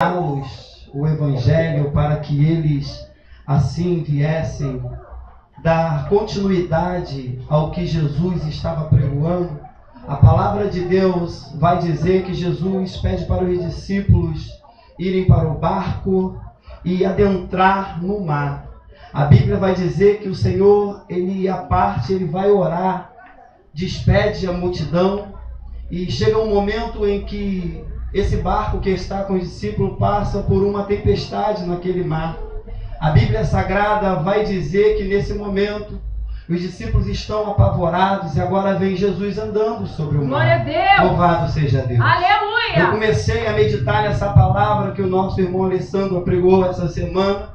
o Evangelho para que eles assim viessem dar continuidade ao que Jesus estava pregoando. A palavra de Deus vai dizer que Jesus pede para os discípulos irem para o barco e adentrar no mar. A Bíblia vai dizer que o Senhor, ele à parte, ele vai orar, despede a multidão e chega um momento em que esse barco que está com os discípulos passa por uma tempestade naquele mar. A Bíblia Sagrada vai dizer que nesse momento os discípulos estão apavorados e agora vem Jesus andando sobre o mar. Glória a Deus! Louvado seja Deus! Aleluia! Eu comecei a meditar nessa palavra que o nosso irmão Alessandro pregou essa semana.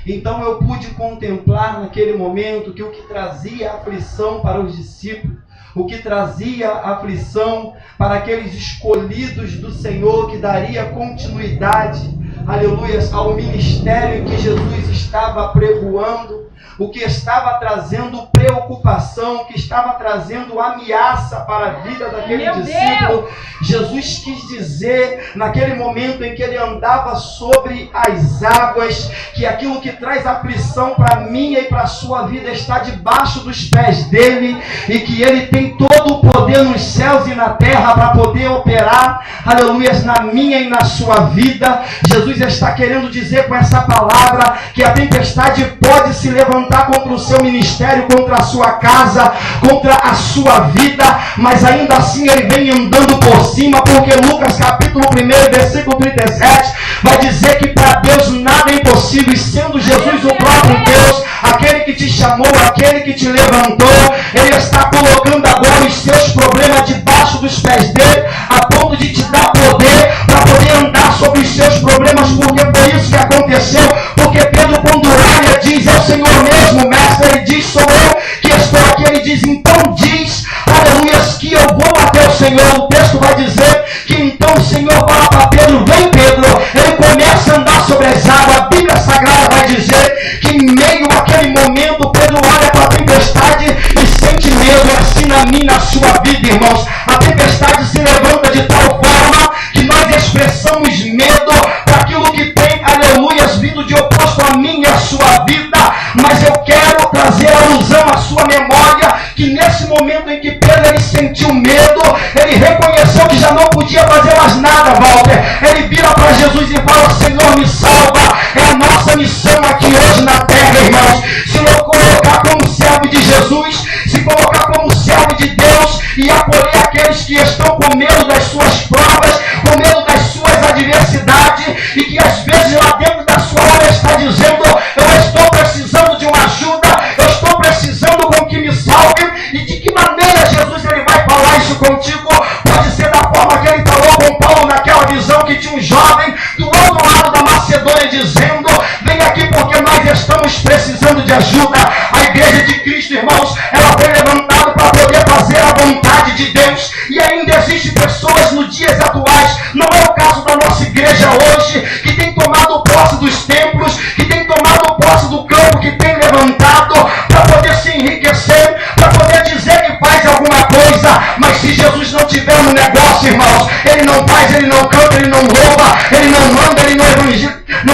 Então eu pude contemplar naquele momento que o que trazia aflição para os discípulos, o que trazia aflição para aqueles escolhidos do Senhor, que daria continuidade, aleluia, ao ministério que Jesus estava pregoando, o que estava trazendo preocupação, que estava trazendo ameaça para a vida daquele discípulo. Jesus quis dizer, naquele momento em que ele andava sobre as águas, que aquilo que traz aflição para a minha e para a sua vida está debaixo dos pés dele, e que ele tem todo o poder nos céus e na terra para poder operar, aleluia, na minha e na sua vida. Jesus está querendo dizer com essa palavra que a tempestade pode se levantar contra o seu ministério, contra a sua casa, contra a sua vida, mas ainda assim ele vem andando por cima, porque Lucas capítulo 1, versículo 37, vai dizer que para Deus nada é impossível, e sendo Jesus o próprio Deus, aquele que te chamou, aquele que te levantou, ele está colocando agora os seus problemas debaixo dos pés dele, a ponto de te dar poder para poder andar sobre os seus problemas, porque foi isso que aconteceu. Porque Pedro, quando olha, diz: é o Senhor mesmo, mestre. Ele diz: sou eu que estou aqui. Ele diz: então diz, aleluia, que eu vou até o Senhor. O texto vai dizer que então o Senhor fala para Pedro: vem, Pedro. Ele começa a andar sobre as águas. A Bíblia Sagrada vai dizer que em meio àquele momento Pedro olha para a tempestade e sente medo. É assim na minha e na sua vida, irmãos. A tempestade se levanta de tal forma que nós expressamos medo para aquilo que tem, aleluia, vindo de oposto a mim e a sua vida. Mas eu quero trazer a alusão à sua memória que nesse momento em que Pedro ele sentiu medo, ele reconheceu que já não podia fazer mais nada, Walter. Ele vira para Jesus e fala: Senhor, me salva. É a nossa missão aqui hoje na terra, irmãos. Se colocar como servo de Jesus, se colocar como servo de Deus e acolher aqueles que estão com medo das suas provas, com medo das suas adversidades, e que às vezes lá dentro da sua alma está dizendo: eu estou precisando de uma ajuda, eu estou precisando com que me salve. E de que maneira Jesus ele vai falar isso contigo? Pode ser da forma que ele falou com Paulo naquela visão que tinha um jovem do outro lado da Macedônia dizendo: vem aqui porque nós estamos precisando de ajuda. A igreja de Cristo, irmãos, ela foi levantada para poder fazer a vontade de Deus, e ainda existem pessoas nos dias atuais, não é o caso da nossa igreja hoje, que tem tomado posse dos templos, que tem tomado posse do campo, que tem levantado para poder se enriquecer, para poder dizer que faz alguma coisa. Mas se Jesus não tiver no negócio, irmãos, ele não faz, ele não canta, ele não louva, ele não manda, ele não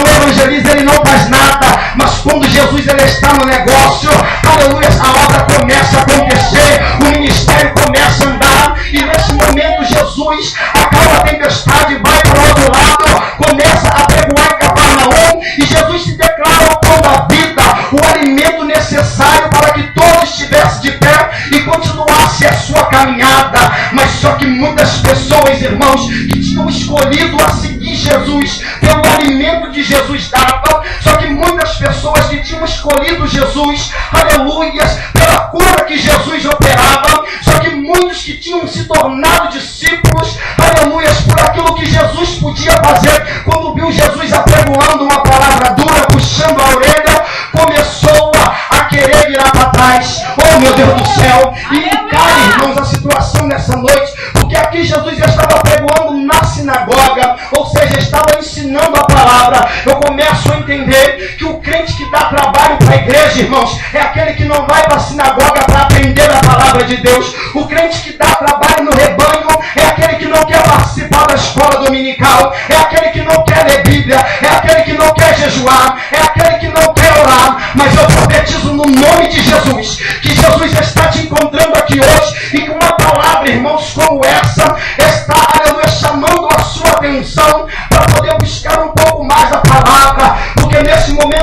evangeliza, ele não faz nada. Mas quando Jesus ele está no negócio, aleluia, a obra começa a acontecer, o ministério começa a andar. E nesse momento Jesus acalma a tempestade, vai para o outro lado, começa a pregoar em Cafarnaum, e Jesus se declara o pão da vida, o alimento necessário para que todos estivessem de pé e continuasse a sua caminhada. Mas só que muitas pessoas, irmãos, que tinham escolhido a seguir Jesus pelo alimento que Jesus dava, só que muitas pessoas que tinham escolhido Jesus, aleluia, pela cura que Jesus operava, só que muitos que tinham se tornado discípulos, aleluia, por aquilo que Jesus podia fazer, quando viu Jesus apregoando uma palavra dura, puxando a orelha, começou a querer virar para trás. Oh, meu Deus do céu! E encara, irmãos, a situação nessa noite, porque aqui Jesus já estava pregoando na sinagoga, ou seja, estava ensinando a palavra. Eu começo a entender que o crente que dá trabalho para a igreja, irmãos, é aquele que não vai para a sinagoga para aprender a palavra de Deus. O crente que dá trabalho no rebanho é aquele que não quer participar da escola dominical, é aquele que não quer ler Bíblia, é aquele que não quer jejuar, é aquele que não quer orar. Mas eu profetizo no nome de Jesus, que Jesus está te encontrando aqui hoje e que uma palavra, irmãos, como essa, está, aleluia, chamando a sua atenção para poder buscar um pouco mais a palavra, porque nesse momento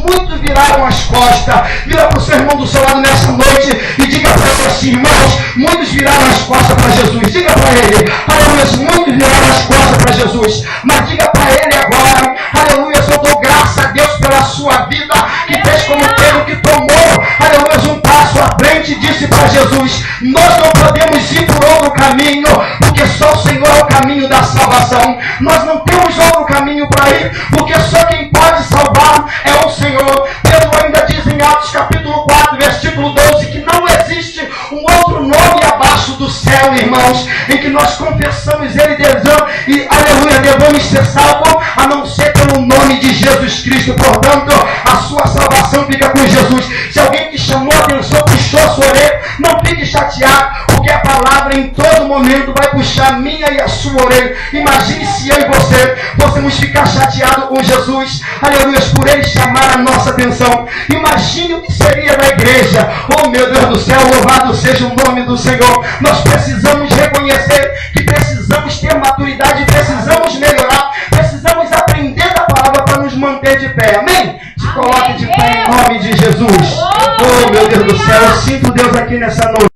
muitos viraram as costas. Vira para o seu irmão do seu lado nessa noite e diga para ele assim: irmãos, muitos viraram as costas para Jesus. Diga para ele: aleluia, muitos viraram as costas para Jesus. Mas diga para ele agora: aleluia, eu dou graça a Deus pela sua vida, que fez como Pedro, que tomou, aleluia, um passo à frente e disse para Jesus: nós não podemos ir por outro caminho, porque só o Senhor é o caminho da salvação. Nós não temos outro caminho para ir, porque só quem pode salvar é o Senhor. Pedro ainda diz em Atos capítulo 4, versículo 12, que não existe um outro nome abaixo do céu, irmãos, em que nós confessamos ele e, aleluia, devemos ser salvos, a não ser pelo nome de Jesus Cristo. Portanto, a sua salvação fica com Jesus. Se alguém te chamou a atenção, puxou a sua orelha, não fique chateado, porque a palavra em todo momento vai puxar a minha e a sua orelha. Imagine se eu e você fôssemos ficar chateados com Jesus, aleluia, por ele chamar a nossa atenção. Imagine o que seria da igreja. Oh meu Deus do céu, louvado seja o nome do Senhor. Nós precisamos reconhecer que precisamos ter maturidade, precisamos melhorar, precisamos aprender da palavra para nos manter de pé. Amém? Se coloque de pé em nome de Jesus. Oh meu Deus do céu, eu sinto Deus aqui nessa noite.